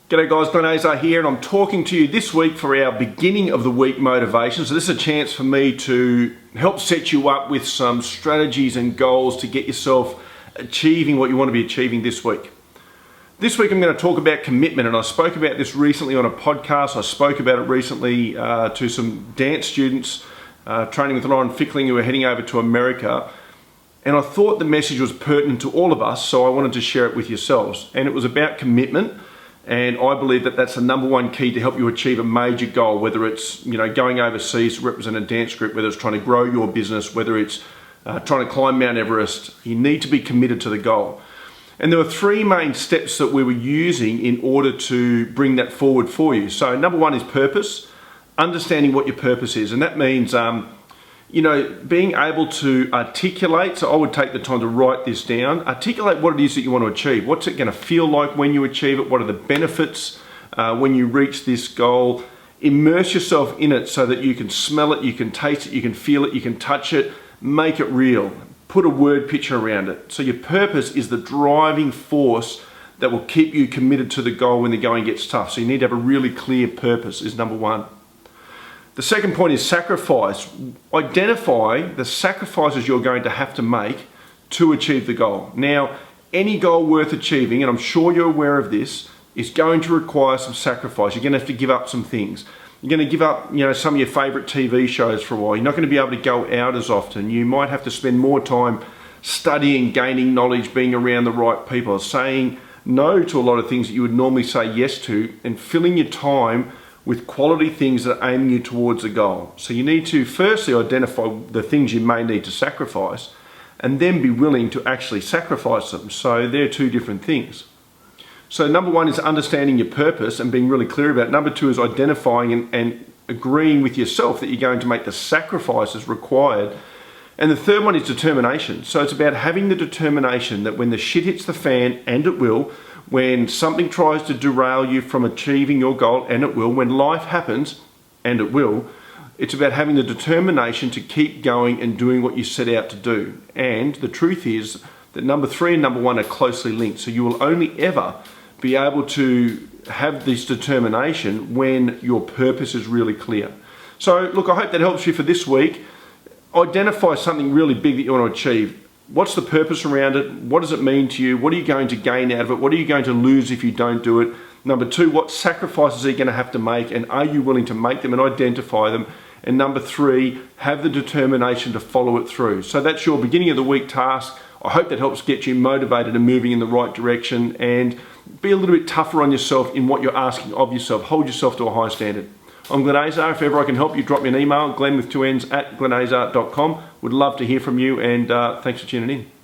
G'day guys, Azar here, and I'm talking to you this week for our beginning of the week motivation. So this is a chance for me to help set you up with some strategies and goals to get yourself achieving what you want to be achieving this week. This week I'm going to talk about commitment, and I spoke about this recently on a podcast. I spoke about it recently to some dance students training with Lauren Fickling who are heading over to America. And I thought the message was pertinent to all of us, so I wanted to share it with yourselves. And it was about commitment. And I believe that that's the number one key to help you achieve a major goal, whether it's going overseas to represent a dance group, whether it's trying to grow your business, whether it's trying to climb Mount Everest. You need to be committed to the goal. And there were three main steps that we were using in order to bring that forward for you. So number one is purpose, understanding what your purpose is. And that means being able to articulate. So I would take the time to write this down. Articulate what it is that you want to achieve. What's it going to feel like when you achieve it? What are the benefits when you reach this goal? Immerse yourself in it so that you can smell it, you can taste it, you can feel it, you can touch it. Make it real. Put a word picture around it. So your purpose is the driving force that will keep you committed to the goal when the going gets tough. So you need to have a really clear purpose is number one. The second point is sacrifice. Identify the sacrifices you're going to have to make to achieve the goal. Now, any goal worth achieving, and I'm sure you're aware of this, is going to require some sacrifice. You're going to have to give up some things. You're going to give up, some of your favorite TV shows for a while. You're not going to be able to go out as often. You might have to spend more time studying, gaining knowledge, being around the right people, saying no to a lot of things that you would normally say yes to, and filling your time with quality things that are aiming you towards a goal. So you need to firstly identify the things you may need to sacrifice and then be willing to actually sacrifice them. So they're two different things. So number one is understanding your purpose and being really clear about it. Number two is identifying and agreeing with yourself that you're going to make the sacrifices required. And the third one is determination. So it's about having the determination that when the shit hits the fan, and it will, when something tries to derail you from achieving your goal, and it will, when life happens, and it will, it's about having the determination to keep going and doing what you set out to do. And the truth is that number three and number one are closely linked. So you will only ever be able to have this determination when your purpose is really clear. So look, I hope that helps you for this week. Identify something really big that you want to achieve. What's the purpose around it? What does it mean to you? What are you going to gain out of it? What are you going to lose if you don't do it? Number two, what sacrifices are you going to have to make, and are you willing to make them and identify them? And number three, have the determination to follow it through. So that's your beginning of the week task. I hope that helps get you motivated and moving in the right direction, and be a little bit tougher on yourself in what you're asking of yourself. Hold yourself to a high standard. I'm Glenn Azar. If ever I can help you, drop me an email, glenn with 2 N's @glenazar.com. Would love to hear from you, and thanks for tuning in.